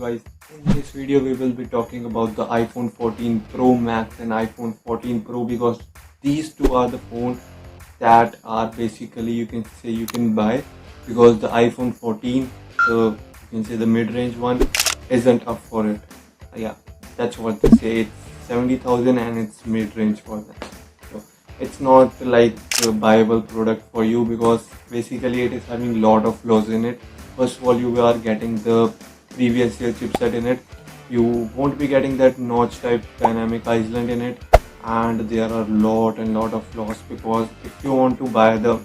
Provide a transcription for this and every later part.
guys, in this video we will be talking about the iPhone 14 Pro Max and iPhone 14 Pro because these two are the phones that are basically you can say you can buy because the iPhone 14, you can say the mid-range one, isn't up for it. Yeah, that's what they say. It's 70,000 and it's mid-range for that. So it's not like a viable product for you because basically it is having lot of flaws in it. First of all, you are getting the previous year chipset in it. You won't be getting that notch type dynamic island in it, and there are lot of flaws because if you want to buy the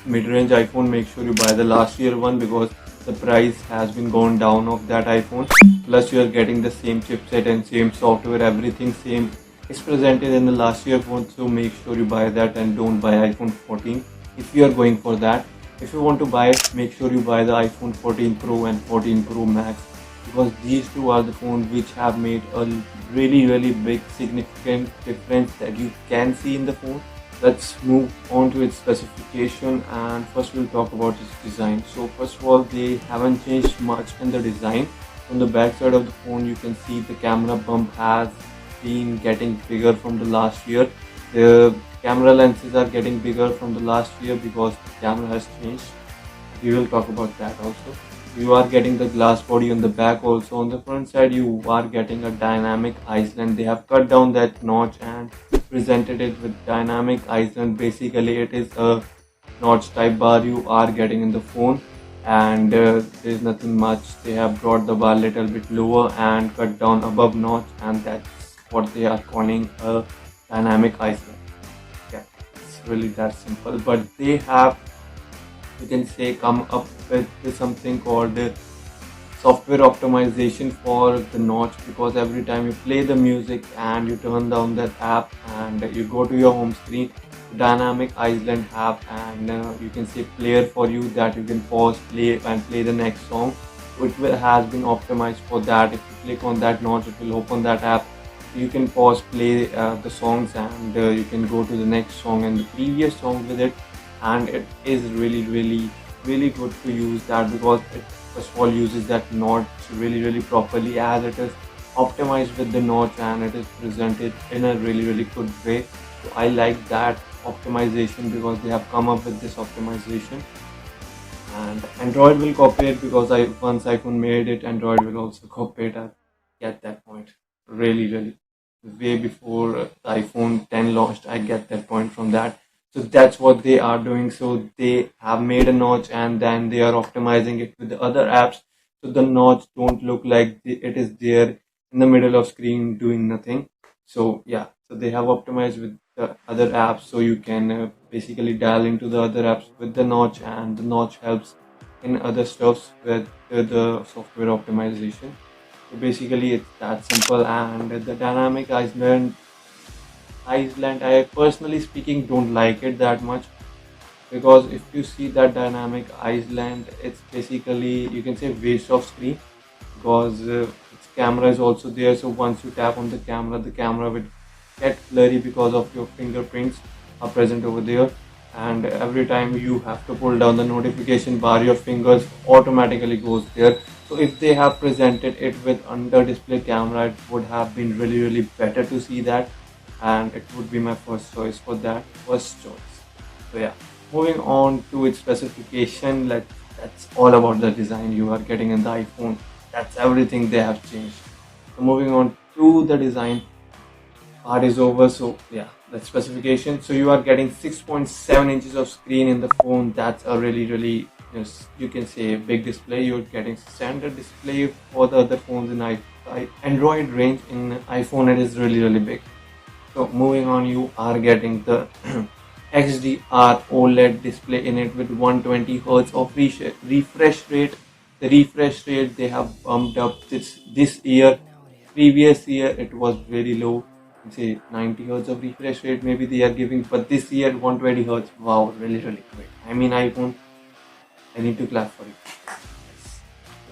mid-range iPhone, make sure you buy the last year one because the price has been gone down of that iPhone. Plus you are getting the same chipset and same software, everything same is presented in the last year phone. So make sure you buy that and don't buy iPhone 14 if you are going for that. If you want to buy it, make sure you buy the iPhone 14 Pro and 14 Pro Max because these two are the phones which have made a really big significant difference that you can see in the phone. Let's move on to its specification, and first we'll talk about its design. So first of all, they haven't changed much in the design. On the back side of the phone you can see the camera bump has been getting bigger from the last year. The camera lenses are getting bigger from the last year because the camera has changed. We will talk about that also. You are getting the glass body on the back also. On the front side you are getting a dynamic island. They have cut down that notch and presented it with dynamic island. Basically it is a notch type bar you are getting in the phone, and there is nothing much. They have brought the bar little bit lower and cut down above notch, and that's what they are calling a dynamic island. Yeah, it's really that simple. But they have, you can say, come up with something called software optimization for the notch because every time you play the music and you turn down that app and you go to your home screen, dynamic island app, and you can say player for you that you can pause, play and play the next song. So has been optimized for that. If you click on that notch, it will open that app. You can pause, play the songs, and you can go to the next song and the previous song with it. And it is really good to use that because it first of all uses that notch really properly, as it is optimized with the notch and it is presented in a really good way. So I like that optimization because they have come up with this optimization, and Android will copy it because once iPhone made it, Android will also copy it. I get that point really way before the iPhone 10 launched. I get that point from that. So that's what they are doing. So they have made a notch and then they are optimizing it with the other apps, so the notch don't look like it is there in the middle of screen doing nothing. So yeah, so they have optimized with the other apps, so you can basically dial into the other apps with the notch, and the notch helps in other stuffs with the software optimization. So basically it's that simple. And the dynamic Iceland, I personally speaking don't like it that much because if you see that dynamic Iceland, it's basically, you can say, waste of screen because its camera is also there. So once you tap on the camera will get blurry because of your fingerprints are present over there, and every time you have to pull down the notification bar, your fingers automatically goes there. So if they have presented it with under display camera, it would have been really better to see that, and it would be my first choice for that first choice. So yeah, moving on to its specification, that's all about the design you are getting in the iPhone. That's everything they have changed. So moving on to the design part is over. So yeah, the specification. So you are getting 6.7 inches of screen in the phone. That's a really yes, you can say big display. You're getting standard display for the other phones in Android range. In iPhone it is really big. So moving on, you are getting the XDR OLED display in it with 120 Hz of refresh rate. The refresh rate they have bumped up this year. Previous year it was very low. Say 90 Hz of refresh rate maybe they are giving, but this year 120 Hz. Wow, really great. I mean iPhone, I need to clap for it. Yes.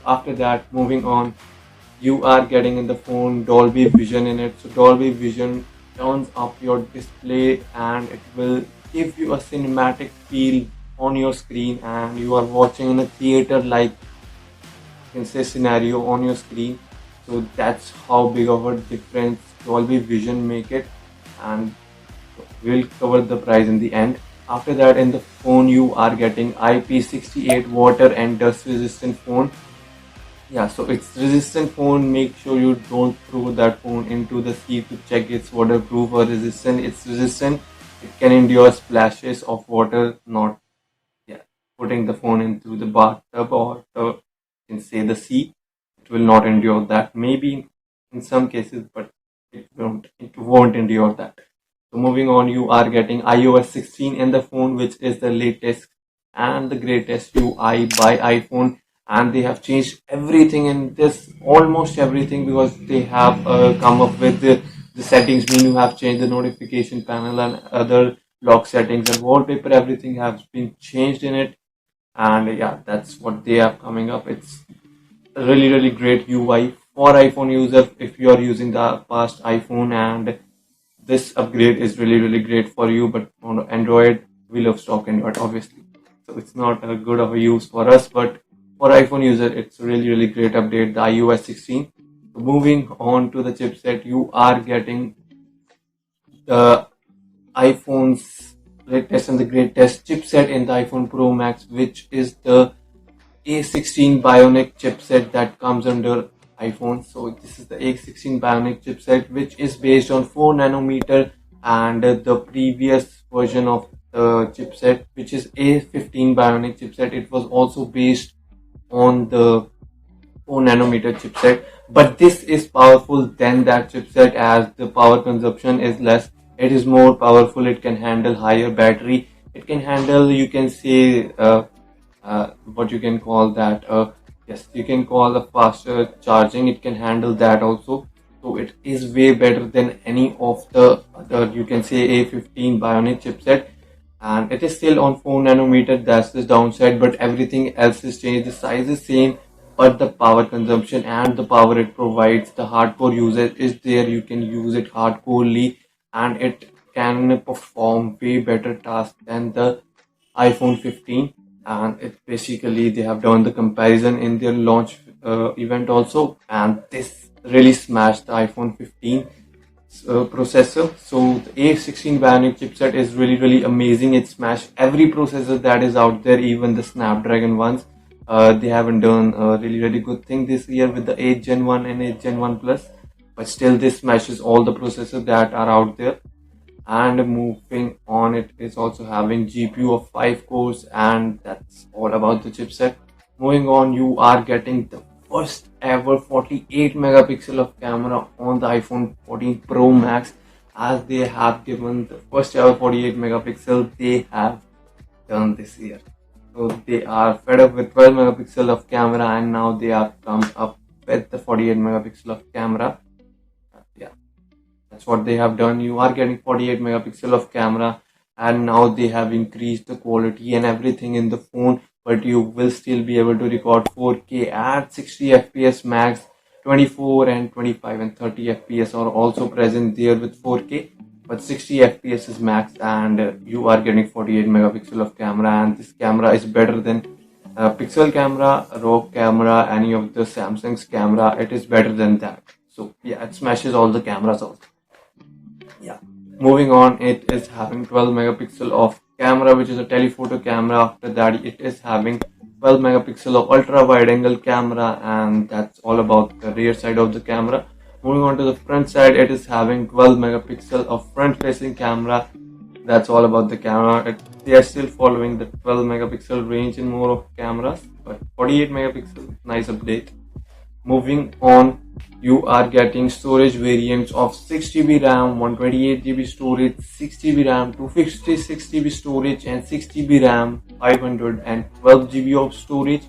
After that, moving on, you are getting in the phone Dolby Vision in it. So Dolby Vision turns up your display and it will give you a cinematic feel on your screen, and you are watching in a theater like can say scenario on your screen. So that's how big of a difference Dolby Vision make it, and we'll cover the price in the end. After that, in the phone you are getting IP68 water and dust resistant phone. Yeah, so it's resistant phone. Make sure you don't throw that phone into the sea to check it's waterproof or resistant. It's resistant. It can endure splashes of water, not, yeah, putting the phone into the bathtub or you can say the sea. It will not endure that. Maybe in some cases, but it won't endure that. So moving on, you are getting iOS 16 in the phone, which is the latest and the greatest UI by iPhone. And they have changed everything in this, almost everything, because they have come up with the settings menu, have changed the notification panel and other lock settings and wallpaper. Everything has been changed in it. And yeah, that's what they have coming up. It's a really great UI for iPhone user if you are using the past iPhone, and this upgrade is really great for you. But on Android, we love stock Android obviously, so it's not a good of a use for us, but for iPhone user it's a really great update, the iOS 16. So moving on to the chipset, you are getting the iPhone's latest and the greatest chipset in the iPhone Pro Max, which is the A16 Bionic chipset that comes under iPhone. So this is the A16 Bionic chipset, which is based on 4 nanometer, and the previous version of the chipset, which is A15 Bionic chipset, it was also based on the 4 nanometer chipset. But this is powerful than that chipset as the power consumption is less. It is more powerful. It can handle higher battery. It can handle, you can say, what you can call that, yes, you can call a faster charging. It can handle that also. So it is way better than any of the other, you can say, A15 Bionic chipset. And it is still on 4 nanometer, that's the downside, but everything else is changed. The size is same, but the power consumption and the power it provides, the hardcore user is there. You can use it hardcorely, and it can perform way better tasks than the iPhone 15. And it basically, they have done the comparison in their launch event also, and this really smashed the iPhone 15 processor. So the A16 Bionic chipset is really amazing. It smashed every processor that is out there, even the Snapdragon ones. They haven't done a really good thing this year with the 8 Gen 1 and 8 Gen 1 Plus, but still this smashes all the processors that are out there. And moving on, it is also having GPU of 5 cores, and that's all about the chipset. Moving on, you are getting the first ever 48 megapixel of camera on the iPhone 14 Pro Max, as they have given the first ever 48 megapixel they have done this year. So they are fed up with 12 megapixel of camera, and now they have come up with the 48 megapixel of camera. Yeah, that's what they have done. You are getting 48 megapixel of camera, and now they have increased the quality and everything in the phone, but you will still be able to record 4K at 60 FPS max. 24 and 25 and 30 FPS are also present there with 4K, but 60 FPS is max, and you are getting 48 megapixel of camera, and this camera is better than pixel camera, raw camera, any of the Samsung's camera. It is better than that. So yeah, it smashes all the cameras also. Yeah, moving on, it is having 12 megapixel of camera, which is a telephoto camera. After that, it is having 12 megapixel of ultra wide angle camera, and that's all about the rear side of the camera. Moving on to the front side, it is having 12 megapixel of front facing camera. That's all about the camera. They are still following the 12 megapixel range in more of cameras, but 48 megapixel, nice update. Moving on, you are getting storage variants of 6GB RAM, 128GB storage, 6GB RAM, 256GB storage, and 6GB RAM, 512GB of storage,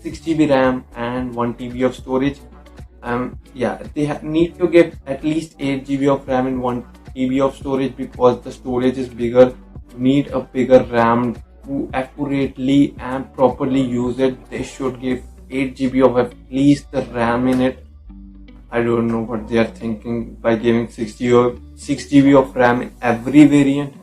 6GB RAM, and 1TB of storage. Yeah, they need to give at least 8GB of RAM and 1TB of storage, because the storage is bigger. You need a bigger RAM to accurately and properly use it. They should give 8GB of at least the RAM in it. I don't know what they are thinking by giving 6GB of RAM in every variant.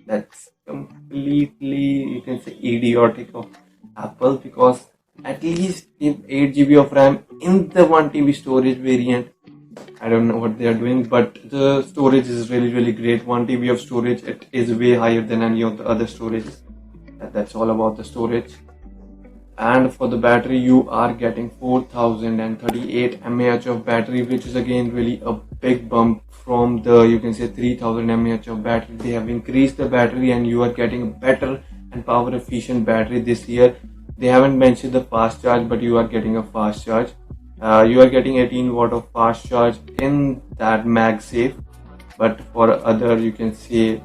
That's completely, you can say, idiotic of Apple, because at least give 8 GB of RAM in the 1 TB storage variant. I don't know what they are doing, but the storage is really great. 1 TB of storage, it is way higher than any of the other storages. That's all about the storage. And for the battery, you are getting 4038 mAh of battery, which is again really a big bump from the, you can say, 3000 mAh of battery. They have increased the battery and you are getting a better and power efficient battery this year. They haven't mentioned the fast charge, but you are getting a fast charge. You are getting 18 watt of fast charge in that MagSafe, but for other, you can say,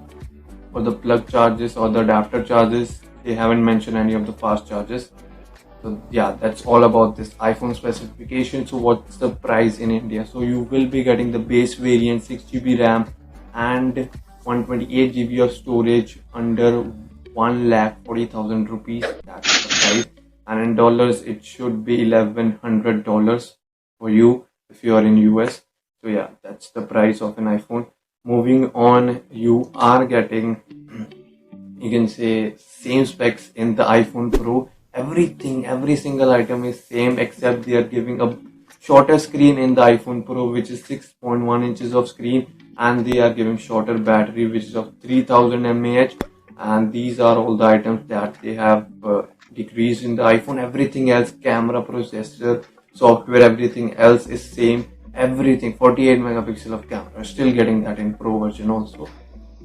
for the plug charges or the adapter charges, they haven't mentioned any of the fast charges. So yeah, that's all about this iPhone specification. So what's the price in India? So you will be getting the base variant, 6 GB RAM and 128 GB of storage under 1,40,000 rupees. That's the price. And in dollars, it should be $1,100 for you if you are in US. So yeah, that's the price of an iPhone. Moving on, you are getting, you can say, same specs in the iPhone Pro. Everything, every single item is same, except they are giving a shorter screen in the iPhone Pro, which is 6.1 inches of screen, and they are giving shorter battery, which is of 3000 mAh. And these are all the items that they have decreased in the iPhone. Everything else, camera, processor, software, everything else is same. Everything, 48 megapixel of camera, still getting that in Pro version also.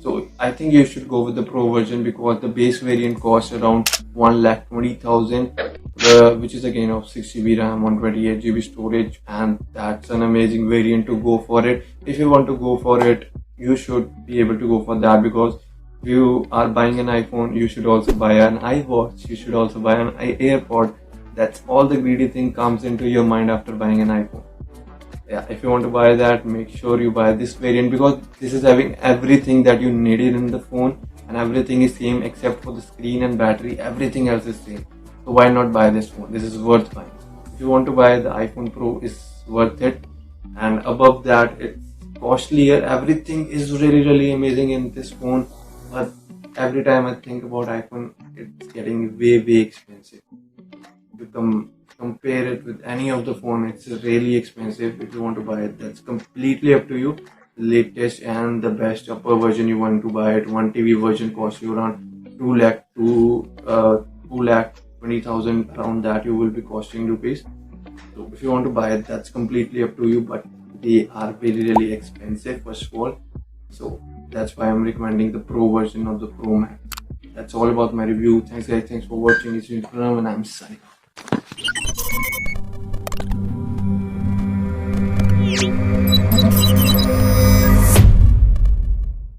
So I think you should go with the Pro version because the base variant costs around 1,20,000, which is again of 6 GB RAM, 128 GB storage, and that's an amazing variant to go for it. If you want to go for it, you should be able to go for that, because if you are buying an iPhone, you should also buy an iWatch, you should also buy an AirPod. That's all the greedy thing comes into your mind after buying an iPhone. Yeah, if you want to buy that, make sure you buy this variant, because this is having everything that you needed in the phone, and everything is same except for the screen and battery. Everything else is same. So why not buy this phone? This is worth buying. If you want to buy the iPhone Pro, is worth it. And above that, it's costlier. Everything is really amazing in this phone, but every time I think about iPhone, it's getting way expensive. To compare it with any of the phone, it's really expensive. If you want to buy it, that's completely up to you. The latest and the best upper version you want to buy it, 1 TB version costs you around 2 lakh 20,000, around that you will be costing rupees. So if you want to buy it, that's completely up to you, but they are really expensive first of all. So that's why I'm recommending the Pro version of the Pro Max. That's all about my review. Thanks guys, thanks for watching. It's been Pranav and I'm signing off.